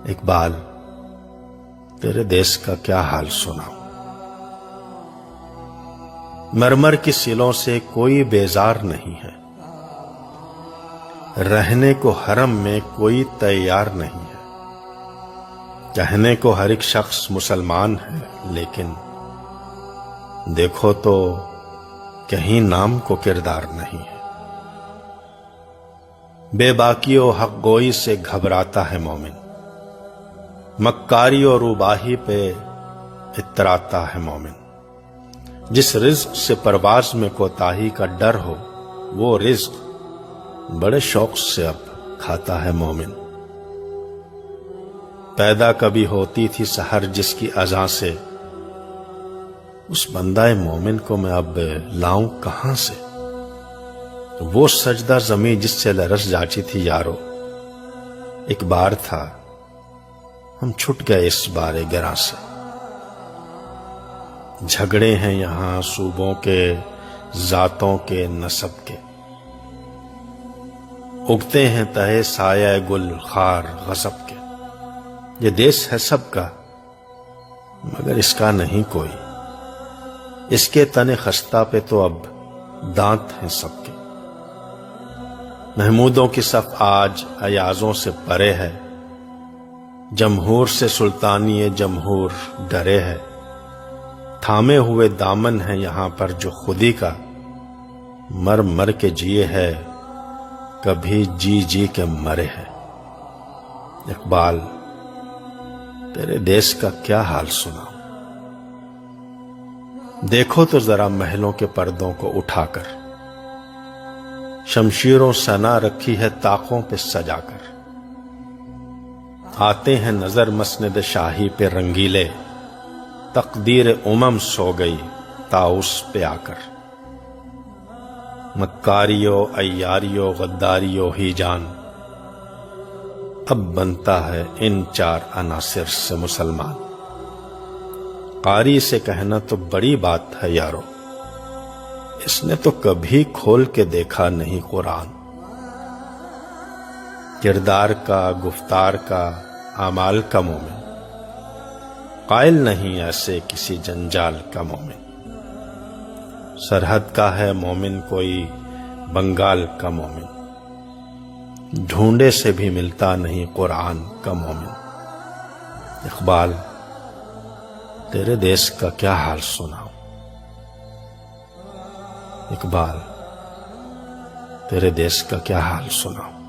اقبال تیرے دیس کا کیا حال سناؤں۔ مرمر کی سلوں سے کوئی بیزار نہیں ہے، رہنے کو حرم میں کوئی تیار نہیں ہے۔ کہنے کو ہر ایک شخص مسلمان ہے، لیکن دیکھو تو کہیں نام کو کردار نہیں ہے۔ بے باکی و حق گوئی سے گھبراتا ہے مومن، مکاری اور روباہی پہ اتراتا ہے مومن۔ جس رزق سے پرواز میں کوتاہی کا ڈر ہو، وہ رزق بڑے شوق سے اب کھاتا ہے مومن۔ پیدا کبھی ہوتی تھی سحر جس کی اذان سے، اس بندہ مومن کو میں اب لاؤں کہاں سے؟ وہ سجدہ زمیں جس سے لرز جاتی تھی یارو، ایک بار تھا ہم چھٹ گئے اس بارے گراں سے۔ جھگڑے ہیں یہاں صوبوں کے، ذاتوں کے، نسب کے، اگتے ہیں تہے سایہ گل خار غضب کے۔ یہ دیس ہے سب کا مگر اس کا نہیں کوئی، اس کے تن خستہ پہ تو اب دانت ہیں سب کے۔ محمودوں کی صف آج ایازوں سے پرے ہے، جمہور سے سلطانی جمہور ڈرے ہے۔ تھامے ہوئے دامن ہے یہاں پر جو خودی کا، مر مر کے جیے ہے کبھی جی جی کے مرے ہے۔ اقبال تیرے دیس کا کیا حال سناؤں۔ دیکھو تو ذرا محلوں کے پردوں کو اٹھا کر، شمشیروں سنا رکھی ہے طاقوں پہ سجا کر۔ آتے ہیں نظر مسند شاہی پہ رنگیلے، تقدیر سو گئی تاؤس پہ آ کر۔ مکاریو عیاریو غداریو ہی جان، اب بنتا ہے ان چار عناصر سے مسلمان۔ قاری سے کہنا تو بڑی بات ہے یارو، اس نے تو کبھی کھول کے دیکھا نہیں قرآن۔ کردار کا، گفتار کا، اعمال کا مومن، قائل نہیں ایسے کسی جنجال کا مومن۔ سرحد کا ہے مومن کوئی بنگال کا مومن، ڈھونڈے سے بھی ملتا نہیں قرآن کا مومن۔ اقبال تیرے دیس کا کیا حال سناؤں۔ اقبال تیرے دیس کا کیا حال سناؤں۔